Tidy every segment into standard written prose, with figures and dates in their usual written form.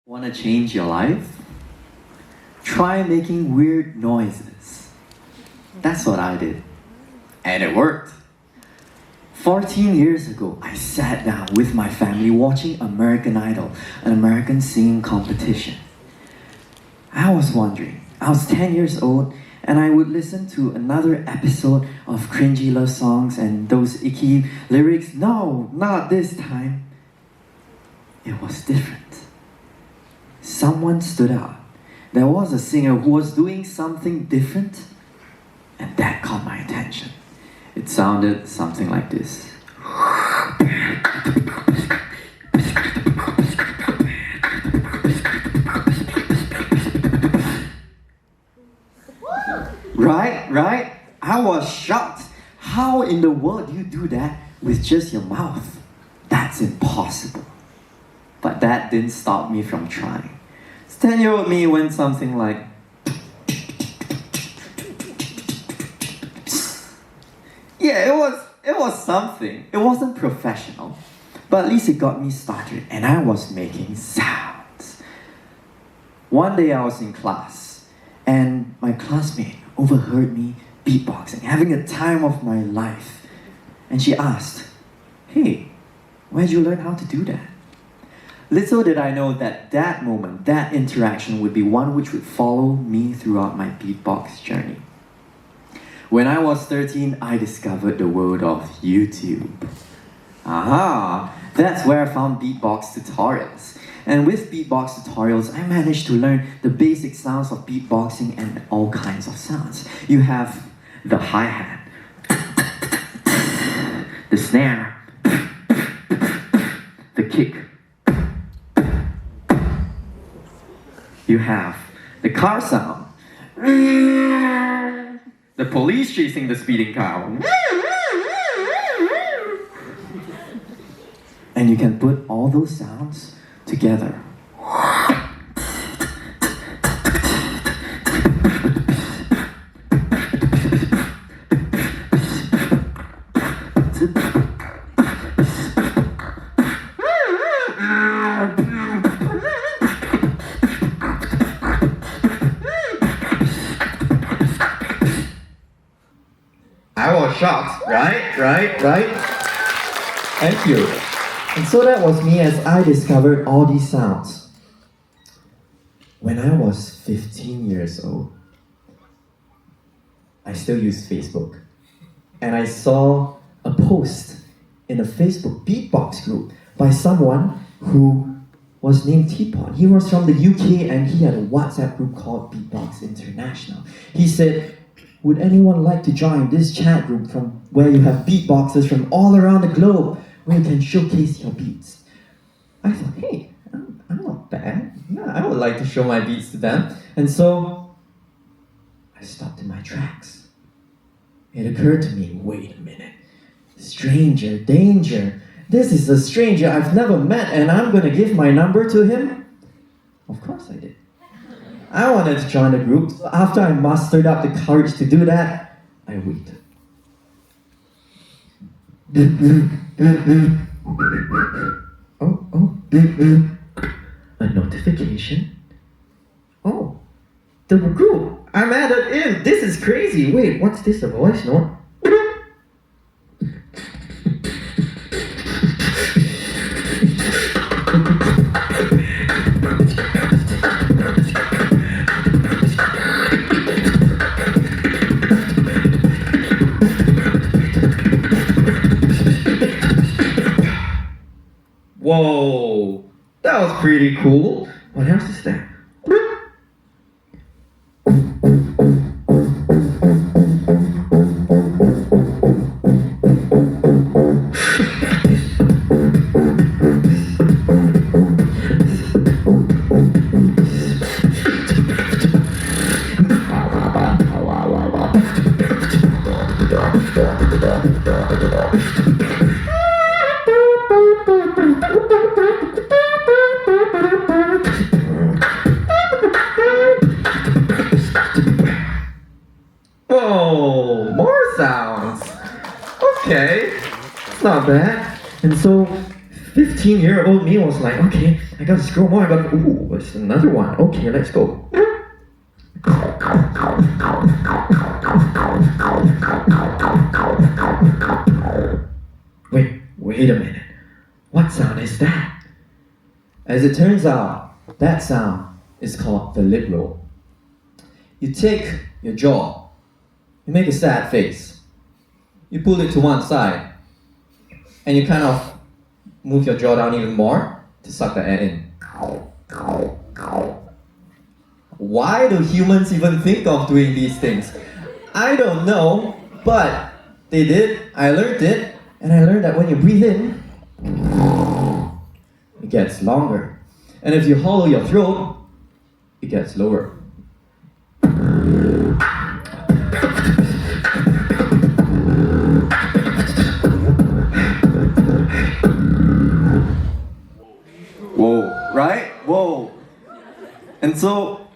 Want to change your life? Try making weird noises. That's what I did. And it worked. 14 years ago, I sat down with my family watching American Idol, an American singing competition. I was wondering, I was 10 years old and I would listen to another episode of cringy love songs and those icky lyrics. No, not this time. It was different. Someone stood out. There was a singer who was doing something different, and that caught my attention. It sounded something like this. Right? I was shocked. How in the world do you do that with just your mouth? That's impossible. But that didn't stop me from trying. 10-year-old me went something like, yeah, it was something. It wasn't professional, but at least it got me started and I was making sounds. One day I was in class and my classmate overheard me beatboxing, having a time of my life. And she asked, "Hey, where'd you learn how to do that?" Little did I know that that moment, that interaction would be one which would follow me throughout my beatbox journey. When I was 13, I discovered the world of YouTube. Aha! That's where I found beatbox tutorials. And with beatbox tutorials, I managed to learn the basic sounds of beatboxing and all kinds of sounds. You have the hi-hat, the snare, the kick. You have the car sound, the police chasing the speeding car, and you can put all those sounds together. I was shocked, right? Thank you. And so that was me as I discovered all these sounds. When I was 15 years old, I still use Facebook. And I saw a post in a Facebook beatbox group by someone who was named Teapot. He was from the UK and he had a WhatsApp group called Beatbox International. He said, "Would anyone like to join this chat group from where you have beatboxers from all around the globe where you can showcase your beats?" I thought, hey, I'm not bad. Yeah, I would like to show my beats to them. And so I stopped in my tracks. It occurred to me, wait a minute. Stranger danger. This is a stranger I've never met and I'm gonna give my number to him? Of course I did. I wanted to join the group, so after I mustered up the courage to do that, I waited. A notification? Oh, the group! I'm added in! This is crazy! Wait, what's this, a voice note? Whoa, that was pretty cool. What else is there? Whoa, more sounds. Okay, it's not bad. And so, 15 15-year-old me was like, okay, I gotta scroll more, ooh, it's another one. Okay, let's go. Wait a minute. What sound is that? As it turns out, that sound is called the lip roll. You take your jaw, you make a sad face, you pull it to one side, and you kind of move your jaw down even more to suck the air in. Why do humans even think of doing these things? I don't know, but they did. I learned it, and I learned that when you breathe in, it gets longer. And if you hollow your throat, it gets lower. Whoa, right? Whoa. And so,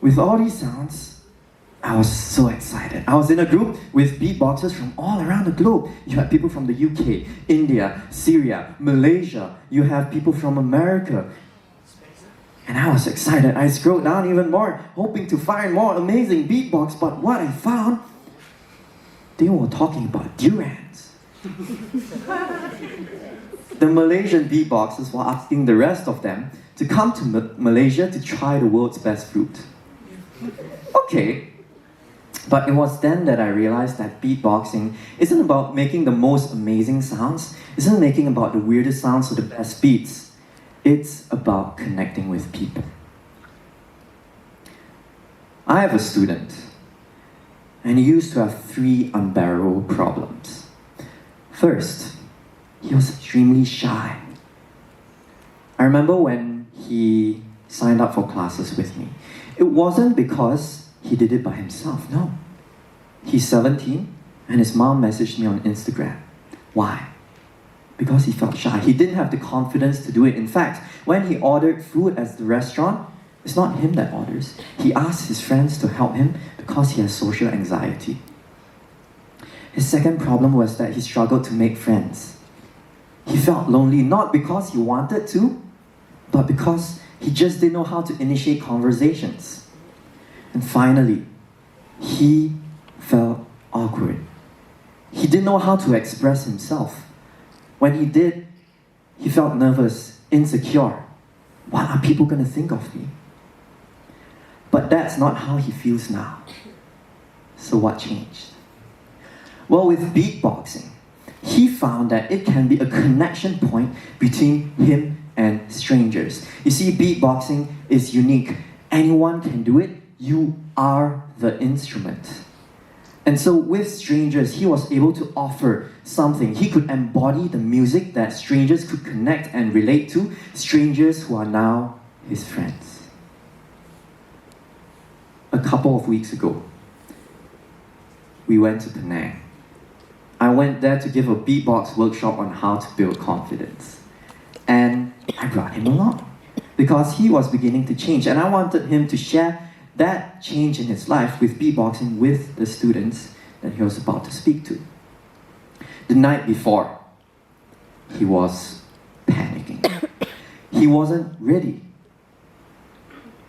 with all these sounds, I was so excited. I was in a group with beatboxers from all around the globe. You had people from the UK, India, Syria, Malaysia. You have people from America. And I was excited. I scrolled down even more, hoping to find more amazing beatbox. But what I found, they were talking about durians. The Malaysian beatboxers were asking the rest of them to come to Malaysia to try the world's best fruit. Okay, but it was then that I realized that beatboxing isn't about making the most amazing sounds, isn't making about the weirdest sounds or the best beats. It's about connecting with people. I have a student, and he used to have 3 unbearable problems. First, he was extremely shy. I remember when he signed up for classes with me. It wasn't because he did it by himself, no. He's 17 and his mom messaged me on Instagram. Why? Because he felt shy. He didn't have the confidence to do it. In fact, when he ordered food at the restaurant, it's not him that orders. He asks his friends to help him because he has social anxiety. His second problem was that he struggled to make friends. He felt lonely not because he wanted to, but because he just didn't know how to initiate conversations. And finally, he felt awkward. He didn't know how to express himself. When he did, he felt nervous, insecure. What are people going to think of me? But that's not how he feels now. So what changed? Well, with beatboxing, he found that it can be a connection point between him and strangers. You see, beatboxing is unique. Anyone can do it. You are the instrument. And so with strangers, he was able to offer something. He could embody the music that strangers could connect and relate to, strangers who are now his friends. A couple of weeks ago, we went to Penang. I went there to give a beatbox workshop on how to build confidence. And I brought him along because he was beginning to change, and I wanted him to share that change in his life with beatboxing with the students that he was about to speak to. The night before, he was panicking. He wasn't ready.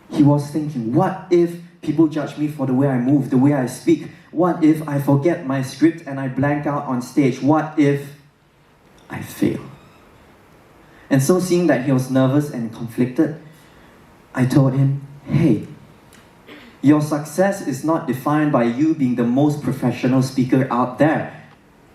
He was thinking, what if people judge me for the way I move, the way I speak? What if I forget my script and I blank out on stage? What if I fail? And so seeing that he was nervous and conflicted, I told him, hey, your success is not defined by you being the most professional speaker out there.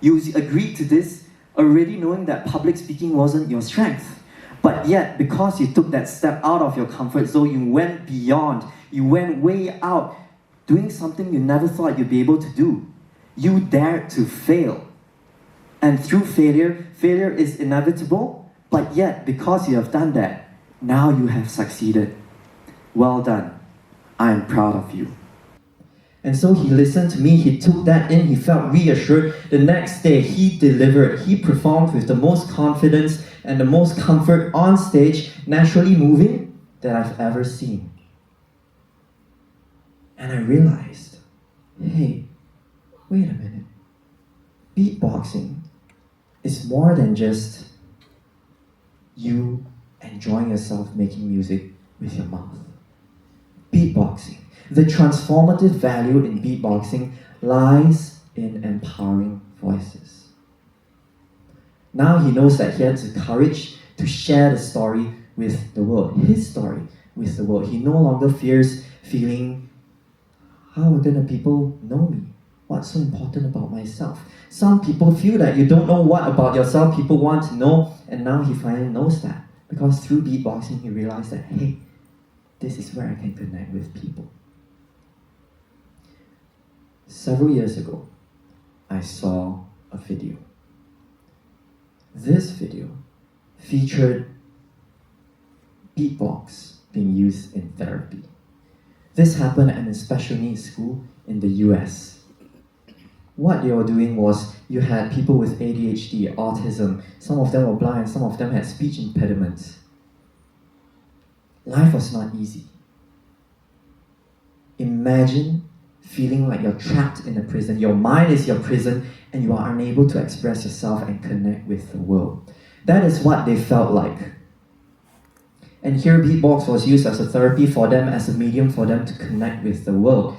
You agreed to this already knowing that public speaking wasn't your strength. But yet, because you took that step out of your comfort zone, you went beyond, you went way out, doing something you never thought you'd be able to do. You dared to fail. And through failure, failure is inevitable, but yet, because you have done that, now you have succeeded. Well done. I'm proud of you. And so he listened to me, he took that in, he felt reassured. The next day, he delivered. He performed with the most confidence and the most comfort on stage, naturally moving, that I've ever seen. And I realized, hey, wait a minute. Beatboxing is more than just you enjoying yourself making music with your mouth. Beatboxing. The transformative value in beatboxing lies in empowering voices. Now he knows that he has the courage to share the story with the world, his story with the world. He no longer fears feeling, how are gonna people know me? What's so important about myself? Some people feel that you don't know what about yourself people want to know, and now he finally knows that. Because through beatboxing, he realized that, hey, this is where I can connect with people. Several years ago, I saw a video. This video featured beatbox being used in therapy. This happened at a special needs school in the US. What they were doing was you had people with ADHD, autism, some of them were blind, some of them had speech impediments. Life was not easy. Imagine feeling like you're trapped in a prison. Your mind is your prison and you are unable to express yourself and connect with the world. That is what they felt like. And here beatbox was used as a therapy for them, as a medium for them to connect with the world.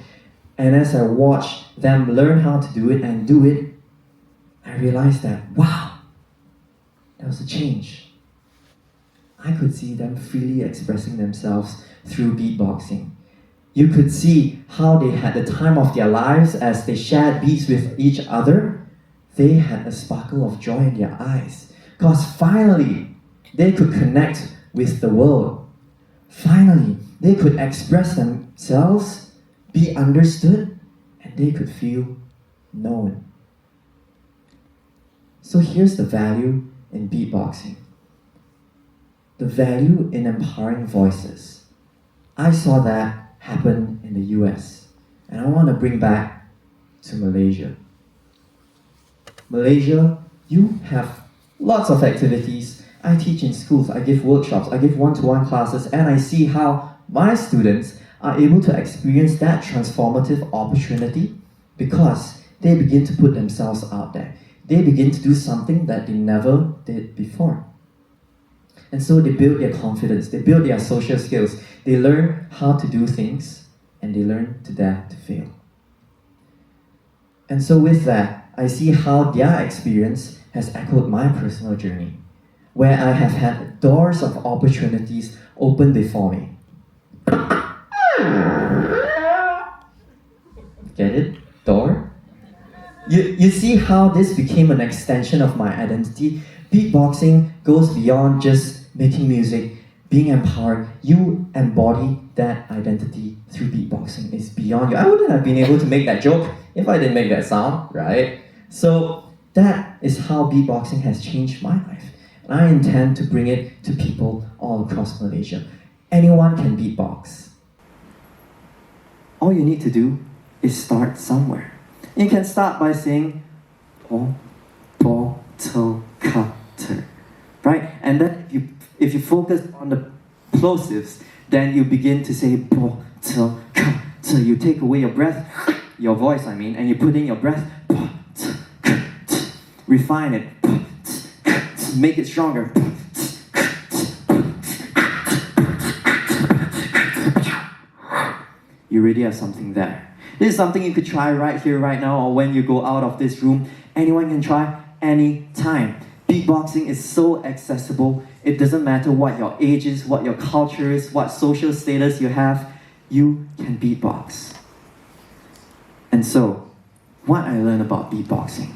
And as I watched them learn how to do it and do it, I realized that, wow, there was a change. I could see them freely expressing themselves through beatboxing. You could see how they had the time of their lives as they shared beats with each other. They had a sparkle of joy in their eyes. Because finally, they could connect with the world. Finally, they could express themselves, be understood, and they could feel known. So here's the value in beatboxing. The value in empowering voices. I saw that happen in the US, and I want to bring back to Malaysia. Malaysia, you have lots of activities. I teach in schools, I give workshops, I give one-to-one classes, and I see how my students are able to experience that transformative opportunity because they begin to put themselves out there. They begin to do something that they never did before. And so they build their confidence, they build their social skills, they learn how to do things, and they learn to dare to fail. And so with that, I see how their experience has echoed my personal journey, where I have had doors of opportunities open before me. Get it? Door? You see how this became an extension of my identity? Beatboxing goes beyond just making music, being empowered. You embody that identity through beatboxing. It's beyond you. I wouldn't have been able to make that joke if I didn't make that sound, right? So that is how beatboxing has changed my life. And I intend to bring it to people all across Malaysia. Anyone can beatbox. All you need to do is start somewhere. You can start by saying, cutter, right? And then if you focus on the plosives, then you begin to say cutter. You take away your breath, your voice, and you put in your breath, refine it, make it stronger. You already have something there. This is something you could try right here, right now, or when you go out of this room. Anyone can try anytime. Beatboxing is so accessible. It doesn't matter what your age is, what your culture is, what social status you have. You can beatbox. And so, what I learned about beatboxing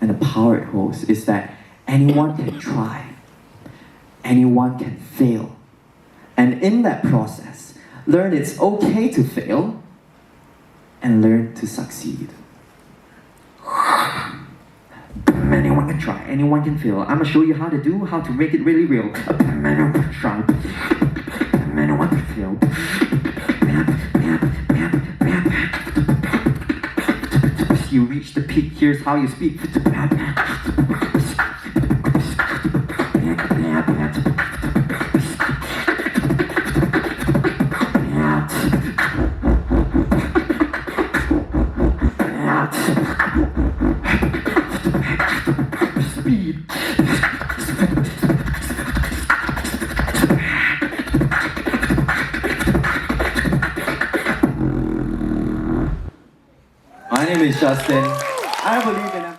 and the power it holds is that anyone can try. Anyone can fail. And in that process, learn it's okay to fail and learn to succeed. Anyone can try, anyone can fail. I'm gonna show you how to make it really real. Anyone can try, anyone can fail. You reach the peak, here's how you speak. Speed. My name is Justin. I believe in